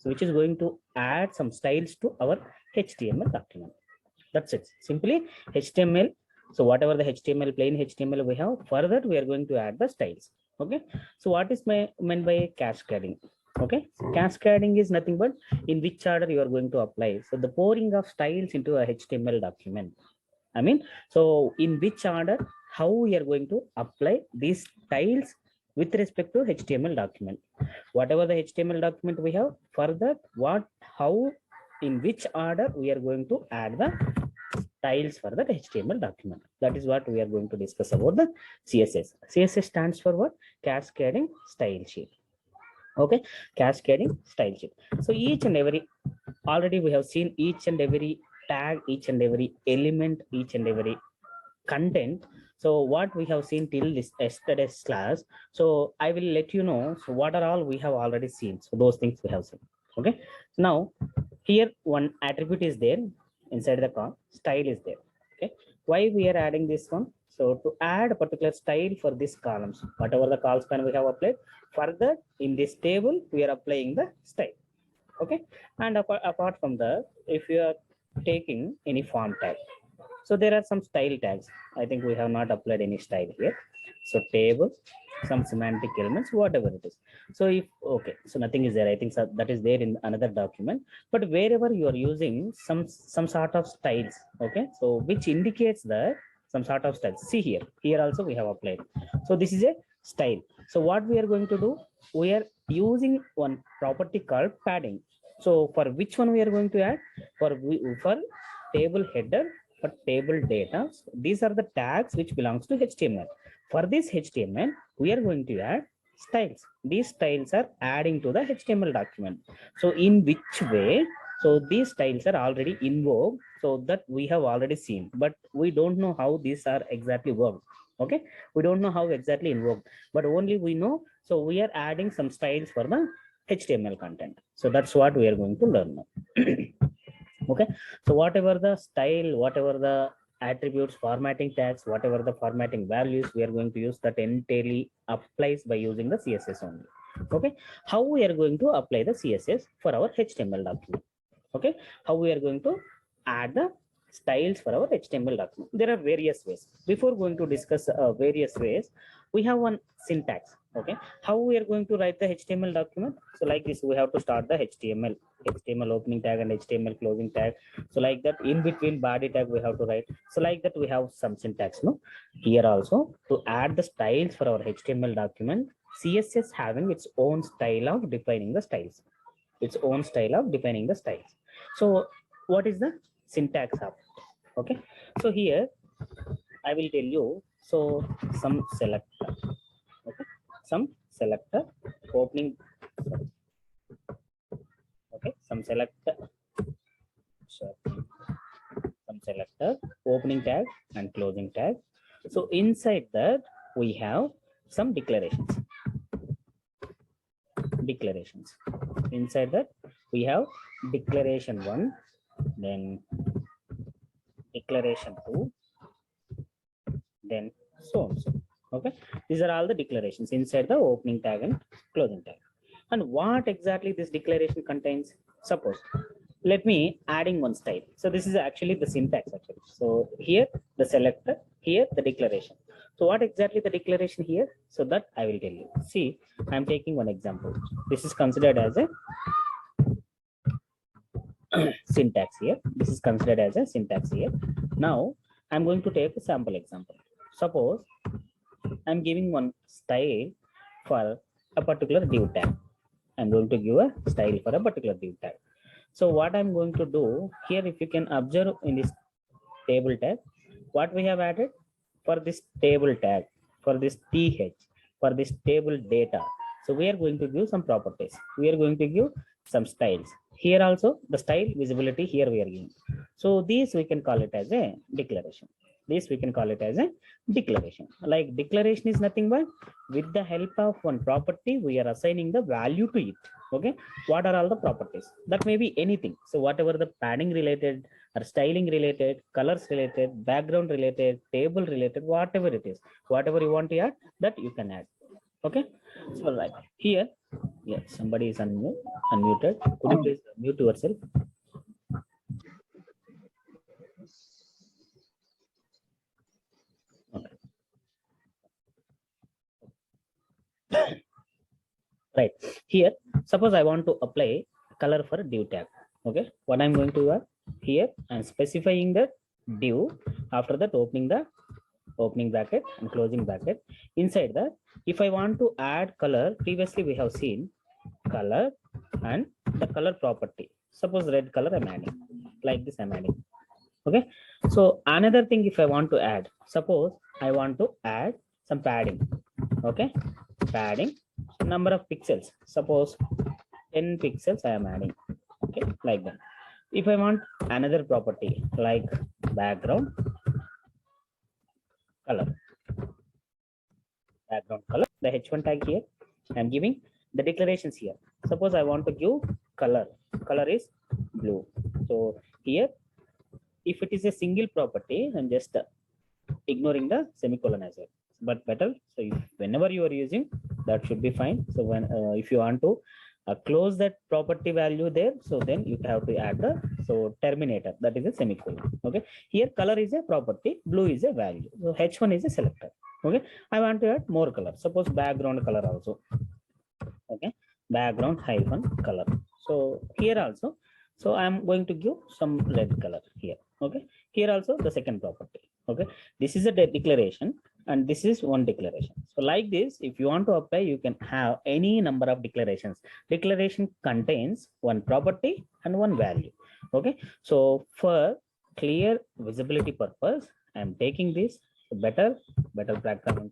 so which is going to add some styles to our HTML document. That's it, simply HTML. So whatever the HTML, plain HTML we have, for that we are going to add the styles. Okay, so what is meant by cascading? Okay, cascading is nothing but in which order you are going to apply. So the pouring of styles into a HTML document, I mean, so in which order, how we are going to apply these styles with respect to HTML document. Whatever the HTML document we have, for that how in which order we are going to add the styles for that HTML document. That is what we are going to discuss about the CSS. CSS stands for what? Cascading style sheet. Okay, cascading style sheet. So each and every, already we have seen each and every tag, each and every element, each and every content. So what we have seen till this yesterday's class, so I will let you know, so what are all we have already seen. So those things we have seen. Okay, now here one attribute is there inside the column, style is there. Okay, why we are adding this one? So to add a particular style for these columns, whatever the call span we have applied, further in this table we are applying the style. Okay, and apart from that, if you are taking any form tag, so there are some style tags. I think we have not applied any style here. So table, some semantic elements, whatever it is. So if, okay, so nothing is there. I think so that is there in another document, but wherever you are using some sort of styles, okay, so which indicates that some sort of styles. See here also we have applied. So this is a style. So what we are going to do, we are using one property called padding. So for which one we are going to add? For table header, for table data, these are the tags which belongs to HTML. For this HTML, we are going to add styles. These styles are adding to the HTML document. So in which way? So these styles are already invoked, so that we have already seen, but we don't know how these are exactly worked. Okay, we don't know how exactly invoked, but only we know. So we are adding some styles for the HTML content. So that's what we are going to learn now. Okay, so whatever the style, whatever the attributes, formatting tags, whatever the formatting values, we are going to use, that entirely applies by using the CSS only. Okay, how we are going to apply the CSS for our HTML document? Okay, how we are going to add the styles for our HTML document? There are various ways. Before going to discuss various ways, we have one syntax. Okay, how we are going to write the HTML document? So like this, we have to start the HTML opening tag and HTML closing tag. So like that, in between body tag we have to write. So like that, we have some syntax. No, here also to add the styles for our HTML document, CSS having its own style of defining the styles. Its own style of defining the styles. So what is the syntax of? Okay, so here I will tell you. So some selector. Okay, some selector opening. Sorry. Okay, some selector. Sorry. Some selector opening tag and closing tag. So inside that we have some declarations. Declarations. Inside that we have declaration 1, then declaration 2, then so on. So okay, these are all the declarations inside the opening tag and closing tag. And what exactly this declaration contains? Suppose, let me adding one style. So this is actually the syntax actually. So here the selector, here the declaration. So what exactly the declaration here? So that I will tell you. See, I'm taking one example. This is considered as a syntax here. This is considered as a syntax here. Now I'm going to take a sample example. Suppose I'm giving one style for a particular div tag. I'm going to give a style for a particular div tag. So what I'm going to do here, if you can observe in this table tag, what we have added for this table tag, for this th, for this table data. So we are going to give some properties. We are going to give some styles. Here also the style visibility here we are giving. So these we can call it as a declaration. This we can call it as a declaration. Like declaration is nothing but with the help of one property, we are assigning the value to it. Okay, what are all the properties? That may be anything. So whatever the padding related or styling related, colors related, background related, table related, whatever it is, whatever you want to add, that you can add. Okay, So right here, yeah, somebody is unmuted. Could you please mute yourself? Okay. Right here, suppose I want to apply color for div tag. Okay, what I'm going to do here, I'm specifying the div. After that, opening bracket and closing bracket. Inside that, if I want to add color, previously we have seen color and the color property. Suppose red color I'm adding, like this I'm adding. Okay, so another thing, if I want to add, suppose I want to add some padding. Okay, padding, number of pixels, suppose 10 pixels I am adding. Okay, like that. If I want another property like background color, the h1 tag here, I'm giving the declarations here. Suppose I want to give color is blue. So here, if it is a single property, I'm just ignoring the semicolon as well, but better. So if whenever you are using, that should be fine. So when if you want to close that property value there, so then you have to add the terminator, that is a semicolon. Okay, here color is a property, blue is a value, so h1 is a selector. Okay, I want to add more color, suppose background color also. Okay, background hyphen color. So here also, so I am going to give some red color here. Okay, here also the second property. Okay, this is a declaration and this is one declaration. So like this, if you want to apply, you can have any number of declarations. Declaration contains one property and one value. Okay, so for clear visibility purpose, I am taking this better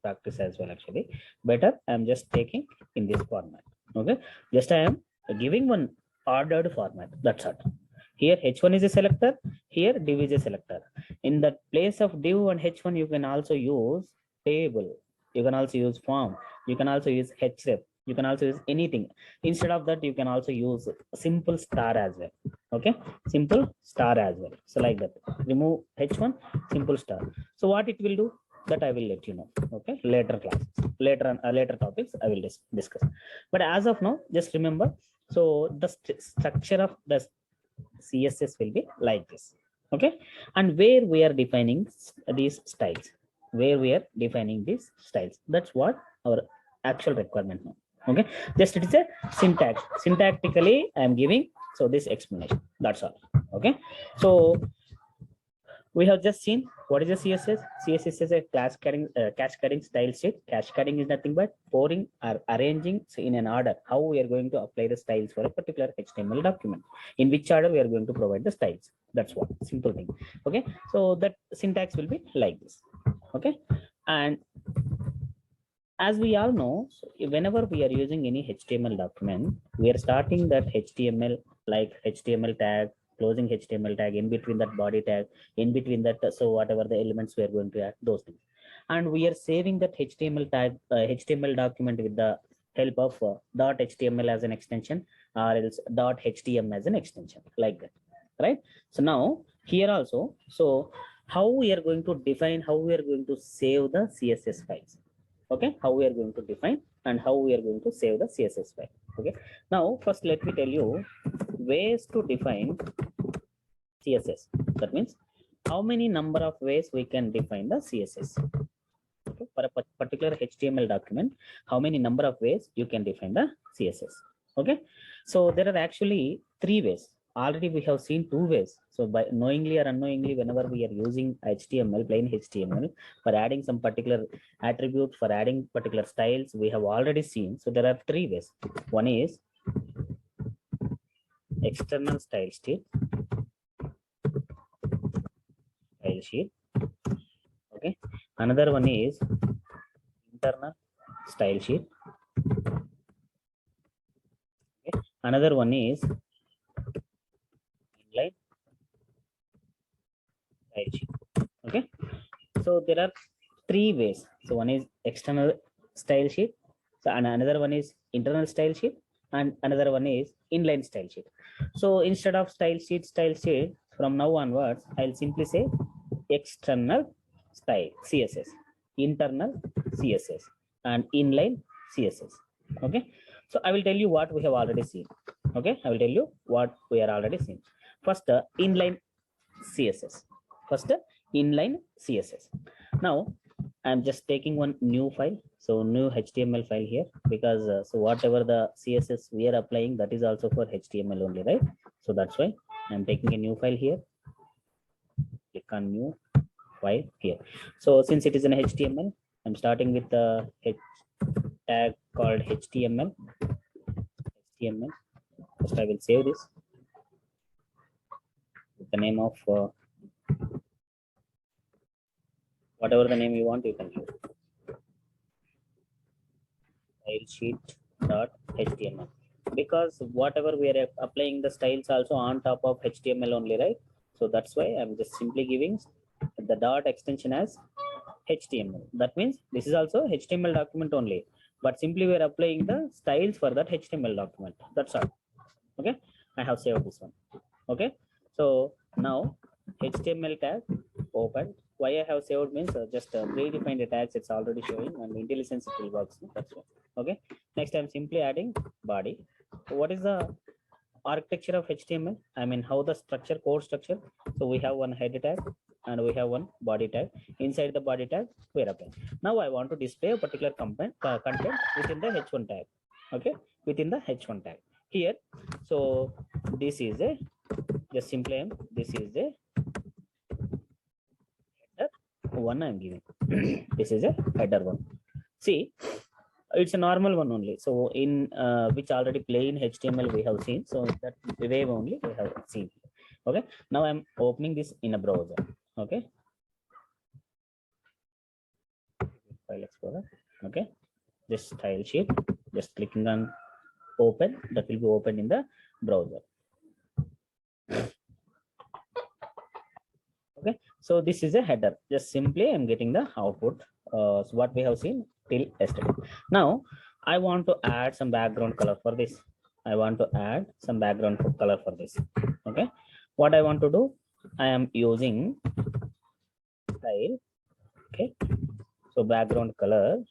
practice as well. Actually better, I am just taking in this format. Okay, just I am giving one ordered format, that's it. Here h1 is a selector, here div is a selector. In the place of div and h1, you can also use table, you can also use form, you can also use href, you can also use anything. Instead of that, you can also use simple star as well. Okay, simple star as well. So like that, remove h1, simple star. So what it will do, that I will let you know. Okay, later classes, later topics I will discuss. But as of now, just remember, so the structure of the CSS will be like this. Okay, and where we are defining these styles, that's what our actual requirement now. Okay, just it is a syntax, syntactically I am giving so this explanation, that's all. Okay, so we have just seen what is a CSS. CSS is a cascading style sheet. Cascading is nothing but pouring or arranging in an order how we are going to apply the styles for a particular HTML document, in which order we are going to provide the styles. That's what simple thing. Okay, so that syntax will be like this. Okay, and as we all know, whenever we are using any HTML document, we are starting that HTML like HTML tag, closing HTML tag, in between that body tag, in between that, so whatever the elements we are going to add, those things. And we are saving that HTML tag, HTML document with the help of .html as an extension, or else .htm as an extension, like that, right? So now here also, so how we are going to define, how we are going to save the CSS files. Okay, how we are going to define and how we are going to save the CSS file. Okay, now first let me tell you ways to define CSS. That means how many number of ways we can define the CSS. Okay, for a particular HTML document, how many number of ways you can define the CSS. Okay, so there are actually 3 ways. Already we have seen 2 ways. So by knowingly or unknowingly, whenever we are using HTML, plain HTML, for adding some particular attribute, for adding particular styles, we have already seen. So there are 3 ways. One is external style sheet. Okay, another one is internal style sheet. Okay, another one is inline style sheet. Okay, so there are 3 ways. So one is external style sheet, so and another one is internal style sheet, and another one is inline style sheet. So instead of style sheet, from now onwards, I'll simply say external style CSS, internal CSS, and inline CSS. Okay, so I will tell you what we have already seen. Okay, I will tell you what we are already seen. First, inline CSS. First, inline CSS. Now, I'm just taking one new file. So new HTML file here, because so whatever the CSS we are applying, that is also for HTML only, right? So that's why I'm taking a new file here. Click on new file here. So since it is an HTML, I'm starting with the tag called HTML. First, I will save this with the name of whatever the name you want, you can use. Style sheet .html, because whatever we are applying the styles also on top of HTML only, right? So that's why I'm just simply giving the dot extension as HTML. That means this is also HTML document only, but simply we are applying the styles for that HTML document. That's all. Okay, I have saved this one. Okay, so now HTML tag open. Why I have saved means just predefined tags, it's already showing, and IntelliSense it will work. That's why. Okay, next I'm simply adding body. What is the architecture of HTML? I mean, how the structure, code structure. So we have one head tag and we have one body tag. Inside the body tag, we are applying. Now I want to display a particular content within the H1 tag. Okay, within the H1 tag here. So this is a just simply this is a header one I'm giving. This is a header one. See, it's a normal one only. So in which already plain HTML we have seen. So that way only we have seen. Okay, now I'm opening this in a browser. Okay, file explorer. Okay, this style sheet, just clicking on open, that will be open in the browser. Okay, so this is a header. Just simply I'm getting the output. So what we have seen till yesterday. Now I want to add some background color for this. I want to add some background color for this. Okay, what I want to do, I am using style. Okay, so background color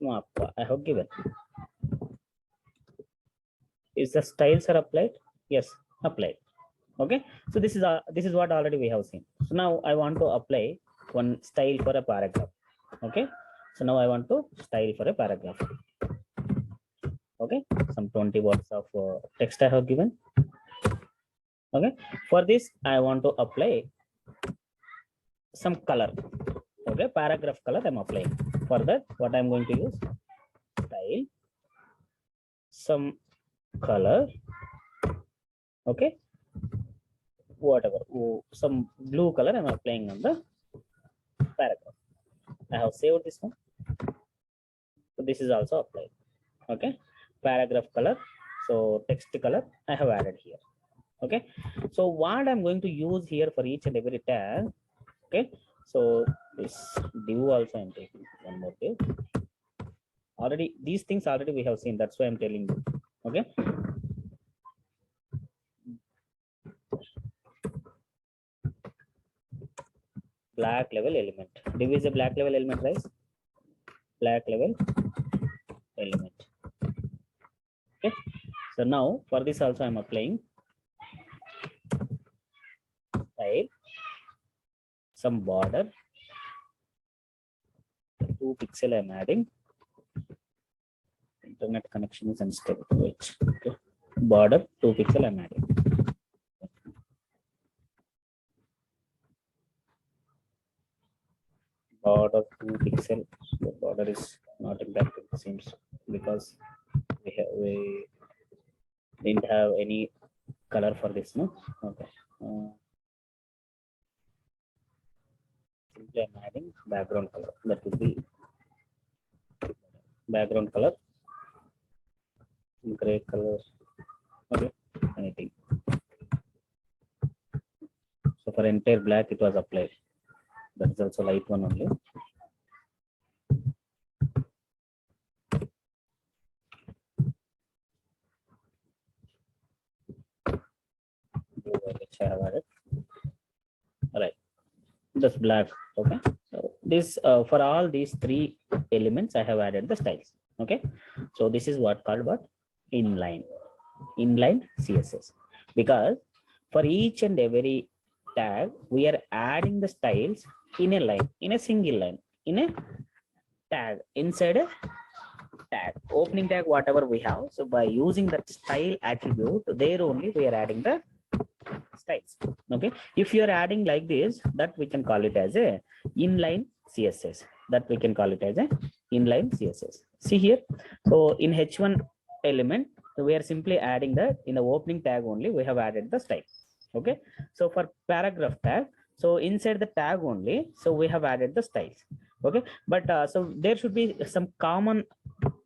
I have given. Is the styles are applied? Yes, applied. Okay, so this is what already we have seen. So now I want to apply one style for a paragraph. Okay, so now I want to style for a paragraph. Okay, some 20 words of text I have given. Okay, for this I want to apply some color. Okay, paragraph color I'm applying. For that, what I'm going to use, style, some color. Okay, whatever, some blue color I'm applying on the paragraph. I have saved this one. So this is also applied. Okay, paragraph color. So text color I have added here. Okay, so what I'm going to use here for each and every tag. Okay, so this div also I'm taking one more div. Already these things already we have seen. That's why I'm telling you. Okay. Black level element. Div is a black level element, right? Black level element. Okay, so now for this also I'm applying style, some border, 2 pixel I'm adding. Internet connection is unstable. Wait. Okay, border 2 pixel I'm adding. Border 2 pixel. The border is not impacted, it seems, because we didn't have any color for this, no? Okay. Simply I'm adding background color. That would be background color, gray color. Okay, anything. So for entire black it was applied. That is also light one only. Which I have added. All right, that's black. Okay, so this for all these 3 elements I have added the styles. Okay, So this is what called what? Inline CSS. Because for each and every tag, we are adding the styles in a line, in a single line, in a tag, inside a tag, opening tag, whatever we have. So by using that style attribute, there only we are adding the styles. Okay, if you are adding like this, that we can call it as a inline CSS. That we can call it as a inline CSS. See here, so in h1 element, so we are simply adding that in the opening tag only we have added the style. Okay, so for paragraph tag, so inside the tag only, so we have added the styles. Okay, but so there should be some common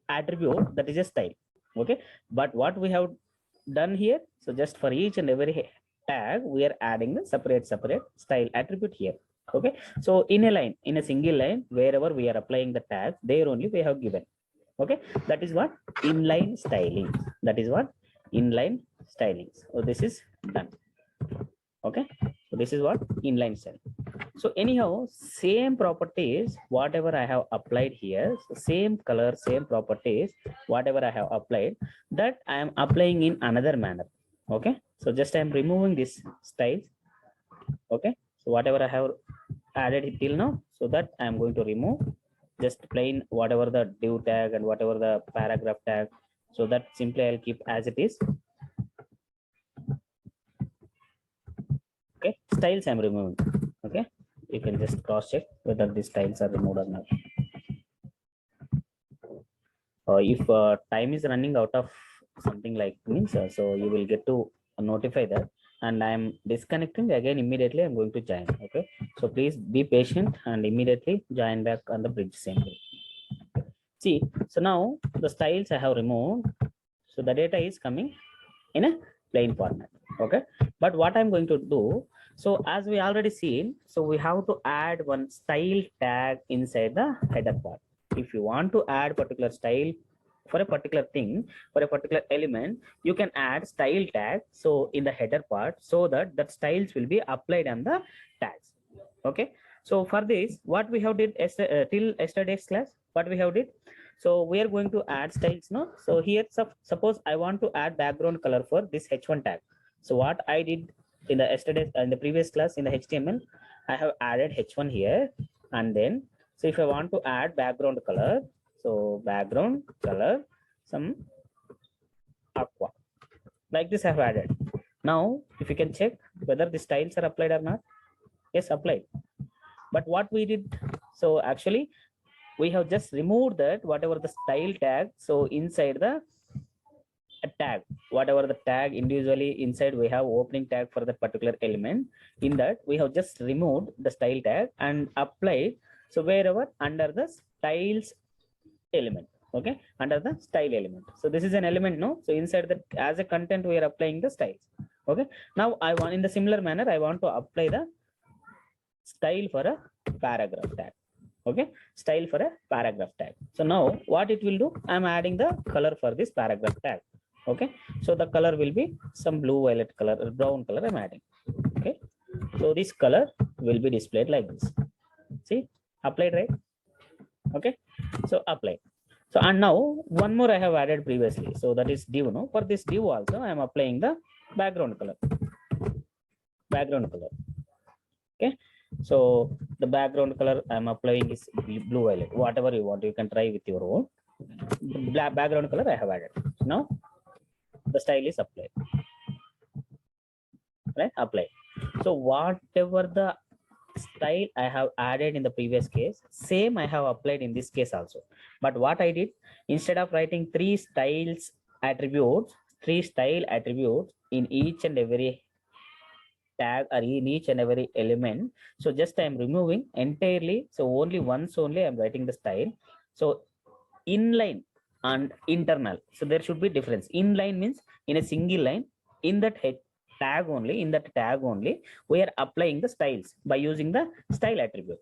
attribute, that is a style. Okay, but what we have done here, so just for each and every tag we are adding the separate style attribute here. Okay, so in a line, in a single line, wherever we are applying the tag, there only we have given. Okay, that is what inline styling. That is what inline styling. So this is done. Okay, so this is what inline style. So anyhow, same properties whatever I have applied here, so same color, same properties whatever I have applied, that I am applying in another manner. Okay, so just I am removing this styles. Okay, so whatever I have added till now, so that I am going to remove just plain whatever the div tag and whatever the paragraph tag, so that simply I'll keep as it is. Okay, styles I'm removing. Okay, you can just cross check whether these styles are removed or not. If time is running out of something like means, so you will get to notify that, and I'm disconnecting again immediately. I'm going to join. Okay, so please be patient and immediately join back on the bridge same way. See, so now the styles I have removed, so the data is coming in a plain format. Okay, but what I'm going to do, so as we already seen, so we have to add one style tag inside the header part. If you want to add particular style for a particular thing, for a particular element, you can add style tag so in the header part, so that styles will be applied on the tags. Okay, so for this, what we have did till yesterday's class, what we have did, so we are going to add styles now. So here, suppose I want to add background color for this h1 tag. So what I did in the yesterday, in the previous class, in the HTML, I have added h1 here, and then, so if I want to add background color, so background color, some aqua, like this I have added. Now, if you can check whether the styles are applied or not. Yes, applied. But what we did, so actually, we have just removed that whatever the style tag. So inside the tag, whatever the tag individually inside, we have opening tag for the particular element. In that, we have just removed the style tag and applied. So wherever under the styles element. Okay, under the style element. So this is an element, no? So inside that, as a content, we are applying the styles. Okay, now I want, in the similar manner, I want to apply the style for a paragraph tag. Okay, style for a paragraph tag. So now what it will do, I'm adding the color for this paragraph tag. Okay, so the color will be some blue violet color or brown color I'm adding. Okay, so this color will be displayed like this. See, applied, right? Okay, so apply. So and now one more I have added previously, so that is div. No, for this div also I am applying the background color. Okay, so the background color I am applying is blue violet. Whatever you want, you can try with your own. Black background color I have added. Now the style is applied. Right, apply. So whatever the style I have added in the previous case, same I have applied in this case also. But what I did, instead of writing three style attributes in each and every tag or in each and every element, so just I am removing entirely. So only once only I'm writing the style. So inline and internal, so there should be difference. Inline means in a single line, in that tag only, we are applying the styles by using the style attribute.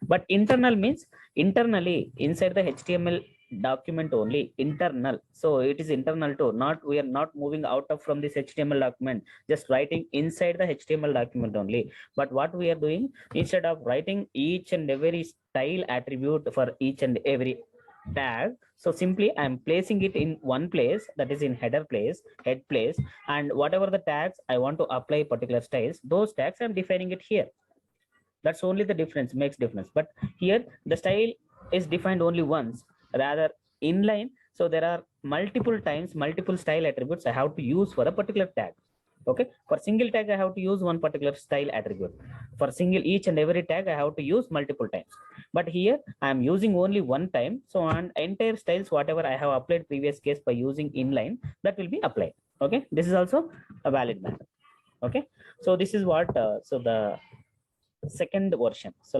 But internal means internally inside the HTML document only, internal. So it is internal too, not, we are not moving out of from this HTML document, just writing inside the HTML document only. But what we are doing, instead of writing each and every style attribute for each and every tag. So simply I'm placing it in one place, that is in header place, head place, and whatever the tags I want to apply particular styles, those tags I'm defining it here. That's only the difference, makes difference. But here the style is defined only once, rather inline. So there are multiple times, multiple style attributes I have to use for a particular tag. Okay, for single tag I have to use one particular style attribute. For single each and every tag I have to use multiple times. But here I am using only one time. So on entire styles, whatever I have applied previous case by using inline, that will be applied. Okay, this is also a valid method. Okay, so this is what so the second version. So like